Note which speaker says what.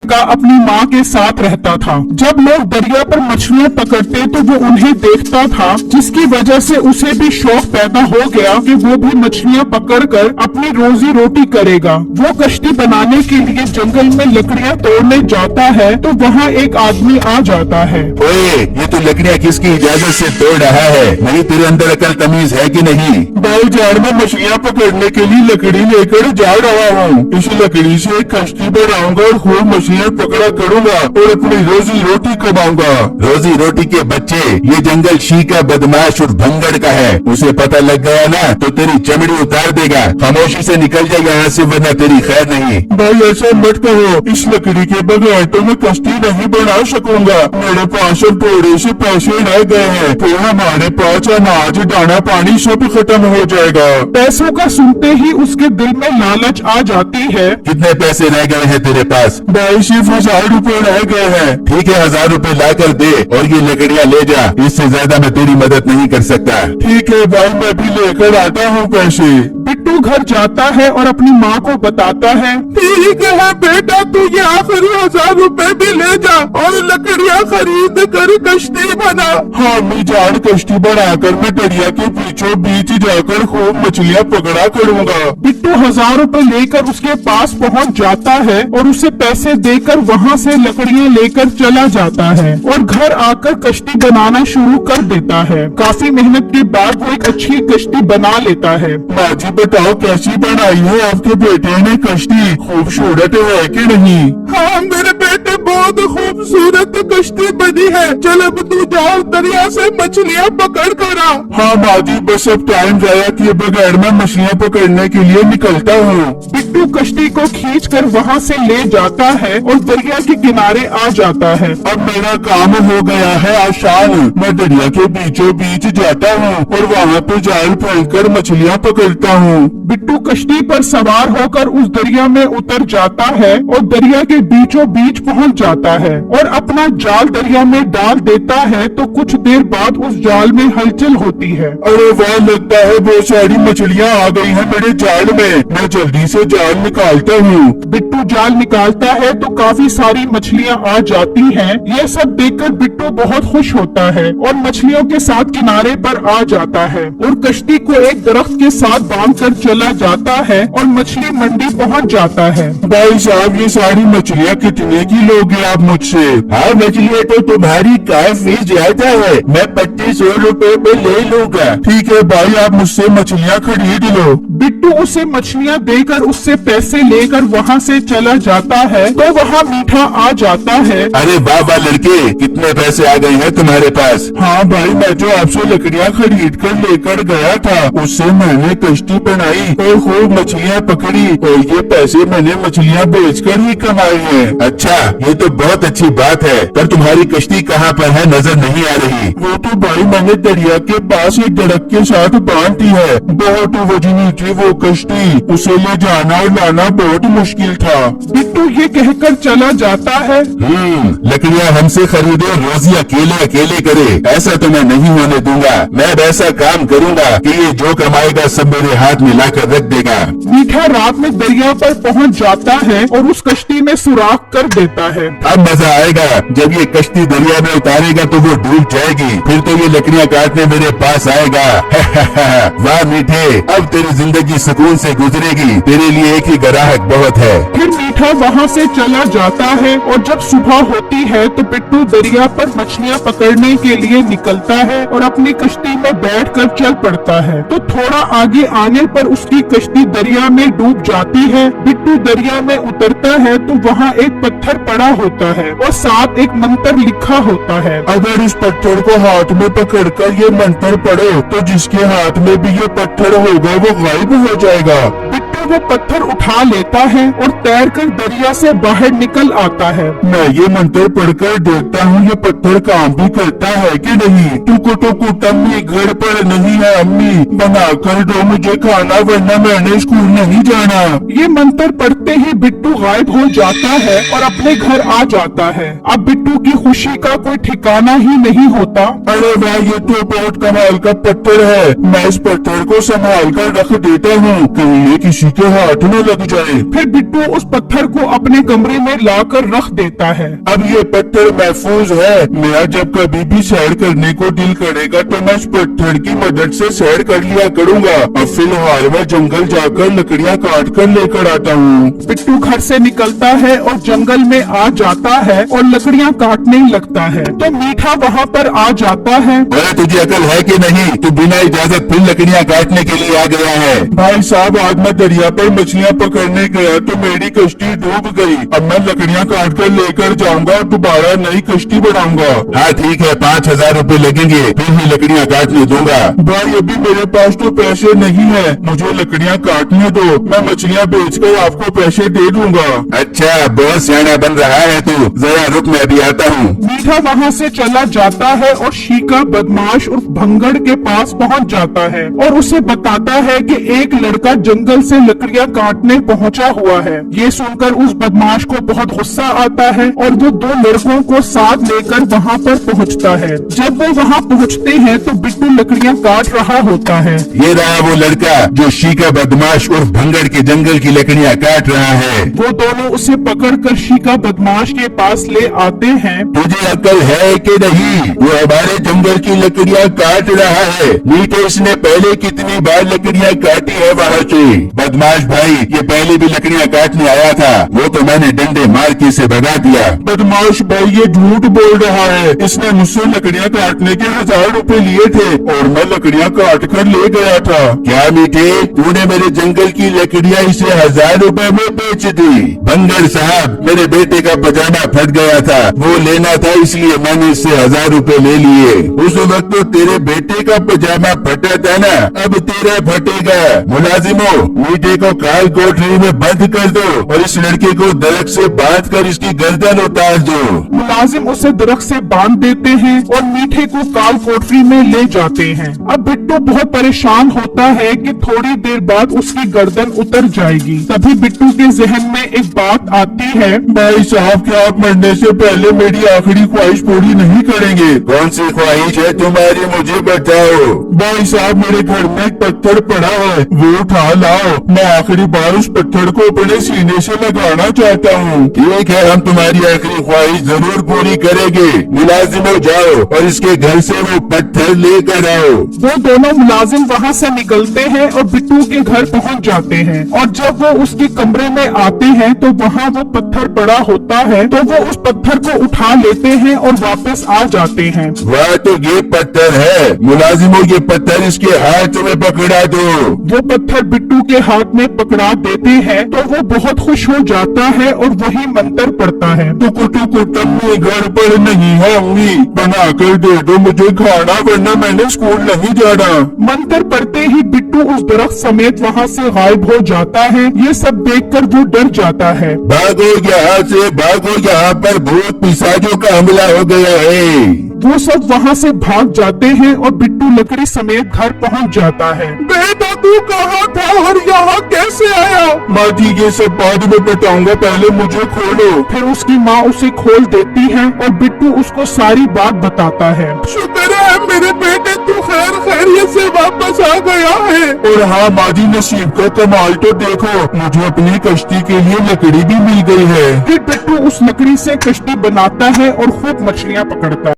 Speaker 1: लड़का अपनी माँ के साथ रहता था। जब लोग दरिया पर मछलियाँ पकड़ते तो वो उन्हें देखता था, जिसकी वजह से उसे भी शौक पैदा हो गया कि वो भी मछलियाँ पकड़कर अपनी रोजी रोटी करेगा। वो कश्ती बनाने के लिए जंगल में लकड़ियाँ तोड़ने जाता है तो वहाँ एक आदमी आ जाता है।
Speaker 2: ओए, ये तो लकड़ियाँ किसकी इजाजत से तोड़ रहा है? नहीं, तेरे अंदर अकल तमीज है कि नहीं?
Speaker 3: भाई जान में मछलियाँ पकड़ने के लिए लकड़ी लेकर जा रहा हूँ। इस लकड़ी से एक कश्ती बनाऊंगा और खूब मछलियाँ पकड़ा करूँगा और अपनी रोजी रोटी कमाऊंगा।
Speaker 2: रोजी रोटी के बच्चे, ये जंगल शी का बदमाश और भंगड़ का है। उसे पता लग गया ना तो तेरी चमड़ी उतार देगा। खामोशी से निकल जा यहाँ से, वरना तेरी खैर नहीं।
Speaker 3: भाई ऐसा मत कहो, इस लकड़ी के बगैर तो मैं कश्ती नहीं बना सकूंगा। मेरे पास अब थोड़े से पैसे रह गए हैं, फिर हमारे पास अनाज दाना पानी सब खत्म हो जाएगा।
Speaker 1: पैसों का सुनते ही उसके दिल में लालच आ जाती है।
Speaker 2: कितने पैसे रह गए हैं तेरे पास?
Speaker 3: भाई सिर्फ 1000 रुपए रह गए हैं।
Speaker 2: ठीक है, 1000 रुपए ला कर दे और ये लकड़ियाँ ले जा। इससे ज्यादा मैं तेरी मदद नहीं कर सकता।
Speaker 3: ठीक है भाई, मैं भी लेकर आता हूँ पैसे।
Speaker 1: बिट्टू घर जाता है और अपनी माँ को बताता है।
Speaker 3: ठीक है बेटा, तू ये आखिरी 1000 रुपए भी ले जा और लकड़ियाँ खरीद कर कश्ती बना। हाँ मैं जान, कश्ती बनाकर मैं दरिया के बीचों बीच जाकर खूब मछलियाँ पकड़ा करूँगा।
Speaker 1: बिट्टू 1000 रुपए लेकर उसके पास पहुँच जाता है और उसे पैसे देकर वहाँ से लकड़ियाँ लेकर चला जाता है और घर आकर कश्ती बनाना शुरू कर देता है। काफी मेहनत के बाद वो एक अच्छी कश्ती बना लेता है।
Speaker 3: माँ जी बताओ, कैसी बनाई है आपके बेटे ने कश्ती? खूबसूरत है कि नहीं? हाँ मेरे बेटे, बहुत खूबसूरत कश्ती बनी है। चल अब तू जाओ दरिया से मछलियाँ पकड़ कर आ। हाँ माँ जी, बस अब टाइम जाया किए बगैर मैं मछलियाँ पकड़ने के लिए निकलता हूँ।
Speaker 1: बिट्टू कश्ती को खींचकर वहाँ से ले जाता है और दरिया के किनारे आ जाता है।
Speaker 3: अब मेरा काम हो गया है आसान। मैं दरिया के बीचों बीच जाता हूँ और वहाँ पे जाल फेंककर मछलियाँ पकड़ता हूँ।
Speaker 1: बिट्टू कश्ती पर सवार होकर उस दरिया में उतर जाता है और दरिया के बीचों बीच पहुँच जाता है और अपना जाल दरिया में डाल देता है तो कुछ देर बाद उस जाल में हलचल होती है।
Speaker 3: अरे वाह, लगता है बहुत सारी मछलियाँ आ गई हैं मेरे जाल में। मैं जल्दी से जाल निकालता हूँ।
Speaker 1: बिट्टू जाल निकालता है तो काफी सारी मछलियाँ आ जाती हैं। ये सब देखकर बिट्टू बहुत खुश होता है और मछलियों के साथ किनारे पर आ जाता है और कश्ती को एक दरख्त के साथ बांधकर चला जाता है और मछली मंडी पहुंच जाता है।
Speaker 3: भाई साहब, ये सारी मछलियाँ कितने की लोगे आप मुझसे?
Speaker 2: हाँ, मछलियाँ तो तुम्हारी काफी ज्यादा है। मैं 2500 रुपए में ले लूँगा।
Speaker 3: ठीक है भाई, आप मुझसे मछलियाँ खरीद लो।
Speaker 1: बिट्टू उसे मछलियाँ देकर उससे पैसे लेकर वहाँ से चला जाता है तो वहाँ मीठा आ जाता है।
Speaker 2: अरे वाह वाह लड़के, कितने पैसे आ गए हैं तुम्हारे पास?
Speaker 3: हाँ भाई, मैं जो आपसे लकड़ियाँ खरीद कर लेकर गया था उससे मैंने कश्ती बनाई और खूब मछलियाँ पकड़ी और ये पैसे मैंने मछलियाँ बेचकर ही कमाए हैं।
Speaker 2: अच्छा, ये तो बहुत अच्छी बात है। पर तुम्हारी कश्ती कहाँ पर है? नजर नहीं आ रही।
Speaker 3: वो तो भाई मैंने दरिया के पास एक दरख्त के साथ बांध दी है। बहुत वजनी थी वो कश्ती, उसे ले जाना और लाना बहुत मुश्किल था।
Speaker 1: बिट्टू ये कहकर चला जाता है।
Speaker 2: लकड़ियाँ हमसे खरीदे, रोजी अकेले अकेले करे, ऐसा तो मैं नहीं होने दूंगा। मैं ऐसा काम करूंगा कि ये जो कमाएगा सब मेरे हाथ में लाकर रख देगा।
Speaker 1: मीठा रात में दरिया पर पहुंच जाता है और उस कश्ती में सुराख कर देता है।
Speaker 2: अब मजा आएगा, जब ये कश्ती दरिया में उतारेगा तो वो डूब जाएगी, फिर तो ये लकड़ियाँ काटने मेरे पास आएगा। वाह मीठे, अब तेरी जिंदगी सुकून से गुजरेगी। तेरे लिए एक ही ग्राहक बहुत है।
Speaker 1: फिर मीठा वहाँ से चला जाता है और जब सुबह होती है तो बिट्टू दरिया पर मछलियाँ पकड़ने के लिए निकलता है और अपनी कश्ती में बैठकर चल पड़ता है। तो थोड़ा आगे आने पर उसकी कश्ती दरिया में डूब जाती है। बिट्टू दरिया में उतरता है तो वहाँ एक पत्थर पड़ा होता है और साथ एक मंत्र लिखा होता है।
Speaker 3: अगर इस पत्थर को हाथ में पकड़कर ये मंत्र पढ़े तो जिसके हाथ में भी ये पत्थर होगा वो गायब हो जाएगा।
Speaker 1: वो पत्थर उठा लेता है और तैरकर दरिया से बाहर निकल आता है।
Speaker 3: मैं ये मंत्र पढ़कर देखता हूँ ये पत्थर काम भी करता है कि नहीं। टुकु टुकु टम्मी घर पर नहीं है अम्मी, बना कर दो मुझे खाना वरना मैंने स्कूल नहीं जाना।
Speaker 1: ये मंत्र पढ़ते ही बिट्टू गायब हो जाता है और अपने घर आ जाता है। अब बिट्टू की खुशी का कोई ठिकाना ही नहीं होता।
Speaker 3: अरे वाह, ये तो बहुत कमाल का पत्थर है। मैं इस पत्थर को संभाल कर रख देता हूँ, कहीं ये किसी के हाथ न लग जाए।
Speaker 1: फिर बिट्टू उस पत्थर को अपने कमरे में लाकर रख देता है।
Speaker 3: अब ये पत्थर महफूज है। मेरा जब कभी भी सैर करने को दिल करेगा तो मैं इस पत्थर की मदद से सैर कर लिया करूँगा। अब फिलहाल मैं जंगल जाकर लकड़ियाँ काट कर लेकर आता हूँ।
Speaker 1: बिट्टू घर से निकलता है और जंगल में आ जाता है और लकड़ियाँ काटने लगता है। तो मीठा वहाँ पर आ जाता है।
Speaker 2: अरे तुझे अकल है कि नहीं? तू बिना इजाजत फिर लकड़ियाँ काटने के लिए आ गया है।
Speaker 3: भाई साहब, आज मैं दरिया पर मछलियाँ पकड़ने गया तो मेरी कश्ती डूब गई। अब मैं लकड़ियाँ काट कर लेकर जाऊंगा, दोबारा नई कश्ती बनाऊंगा।
Speaker 2: हाँ ठीक है, 5,000 रुपए लगेंगे, फिर ही लकड़ियाँ काटने दूंगा।
Speaker 3: भाई अभी मेरे पास तो पैसे नहीं है, मुझे लकड़ियाँ काटने दो, मैं मछलियाँ बेचकर आपको पैसे दे दूंगा।
Speaker 2: अच्छा, बहुत सियाना बन रहा है तू, जरा रुक मैं अभी आता हूँ।
Speaker 1: मीठा वहाँ से चला जाता है और शीका बदमाश उर्फ भंगड़ के पास पहुँच जाता है और उसे बताता है कि एक लड़का जंगल से लकड़ियाँ काटने पहुँचा हुआ है। ये सुनकर उस बदमाश को बहुत गुस्सा आता है और वो दो लड़कों को साथ लेकर वहाँ पर पहुँचता है। जब वो वहाँ पहुँचते हैं तो बिट्टू लकड़ियाँ काट रहा होता है।
Speaker 2: ये रहा वो लड़का जो शीका बदमाश उर्फ भंगड़ के जंगल की लकड़ियाँ काट रहा है।
Speaker 1: वो दोनों उसे पकड़कर शीका बदमाश के पास ले आते हैं।
Speaker 2: तुझे अकल है कि नहीं? वो हमारे जंगल की लकड़ियाँ काट रहा है। मीठे इसने पहले कितनी बार लकड़ियाँ काटी है वहाँ से। बदमाश भाई, ये पहले भी लकड़ियाँ काटने आया था, वो तो मैंने डंडे मार के इसे भगा दिया।
Speaker 3: बदमाश भाई ये झूठ बोल रहा है, इसने मुझसे लकड़ियाँ काटने के 1,000 रुपए लिए थे और मैं लकड़ियाँ काट कर ले गया था।
Speaker 2: क्या मीठे, तूने मेरे जंगल की लकड़ियाँ इसे 1,000 रुपए में बेच दी? भंगड़ साहब, मेरे बेटे का पजामा फट गया था, वो लेना था, इसलिए मैंने इससे 1,000 रुपए ले लिए। उस वक्त तो तेरे बेटे का पजामा फटा था ना, अब तेरा फटेगा। मुलाजिमो, मीठे को काल कोठरी में बंद कर दो और इस लड़के को दरख्त से बांध कर इसकी गर्दन उतार दो।
Speaker 1: मुलाजिम उसे दरख्त से बांध देते हैं और मीठे को काल कोठरी में ले जाते हैं। अब बिट्टू बहुत परेशान होता है कि थोड़ी देर बाद उसकी गर्दन उतर जाएगी। तभी बिट्टू के जहन में एक बात आती है।
Speaker 3: भाई साहब, क्या आप मरने से पहले मेरी आखिरी ख्वाहिश पूरी नहीं करेंगे?
Speaker 2: कौन सी ख्वाहिश है तुम्हारी, मुझे बताओ।
Speaker 3: भाई साहब, मेरे घर में एक पत्थर पड़ा है, वो उठा लाओ। मैं आखिरी बार उस पत्थर को अपने सीने से लगाना चाहता हूँ।
Speaker 2: ठीक है, हम तुम्हारी आखिरी ख्वाहिश जरूर पूरी करेंगे। मुलाजिमो, जाओ और इसके घर से वो पत्थर लेकर आओ।
Speaker 1: वो दोनों मुलाजिम वहाँ से निकलते हैं और बिट्टू के घर पहुँच जाते हैं और जब वो उसके कमरे में आते हैं तो वहाँ वो पत्थर पड़ा होता है। तो वो उस पत्थर को उठा लेते हैं और वापस आ जाते हैं।
Speaker 2: वाह, तो ये पत्थर है। मुलाजिमो, ये पत्थर इसके हाथ में पकड़ा दो।
Speaker 1: वो पत्थर बिट्टू के हाथ में पकड़ा देते हैं तो वो बहुत खुश हो जाता है और वही मंत्र पढ़ता है।
Speaker 3: टुकु टम्मी घर पर नहीं होंगी, बना कर दे दो मुझे खाना, वरना मैंने स्कूल नहीं जाना।
Speaker 1: मंत्र पढ़ते ही बिट्टू उस दरख्त समेत वहाँ से गायब हो जाता है। ये सब देखकर वो डर जाता है।
Speaker 2: भागो यहाँ से, भागो, यहाँ पर भूत पिशाचों का हमला हो गया है।
Speaker 1: वो सब वहाँ से भाग जाते हैं और बिट्टू लकड़ी समेत घर पहुँच जाता है।
Speaker 3: बेटा, तू कहाँ था और यहाँ कैसे आया? माँ जी, ये सब बाद में बताऊंगा, पहले मुझे खोलो।
Speaker 1: फिर उसकी माँ उसे खोल देती है और बिट्टू उसको सारी बात बताता है।
Speaker 3: शुक्र है मेरे बेटे, तू खैरियत से वापस आ गया है। और हाँ माँ जी, नसीब का कमाल तो देखो, मुझे अपनी कश्ती के लिए लकड़ी भी मिल गई है।
Speaker 1: फिर बिट्टू उस लकड़ी से कश्ती बनाता है और खूब मछलियाँ पकड़ता है।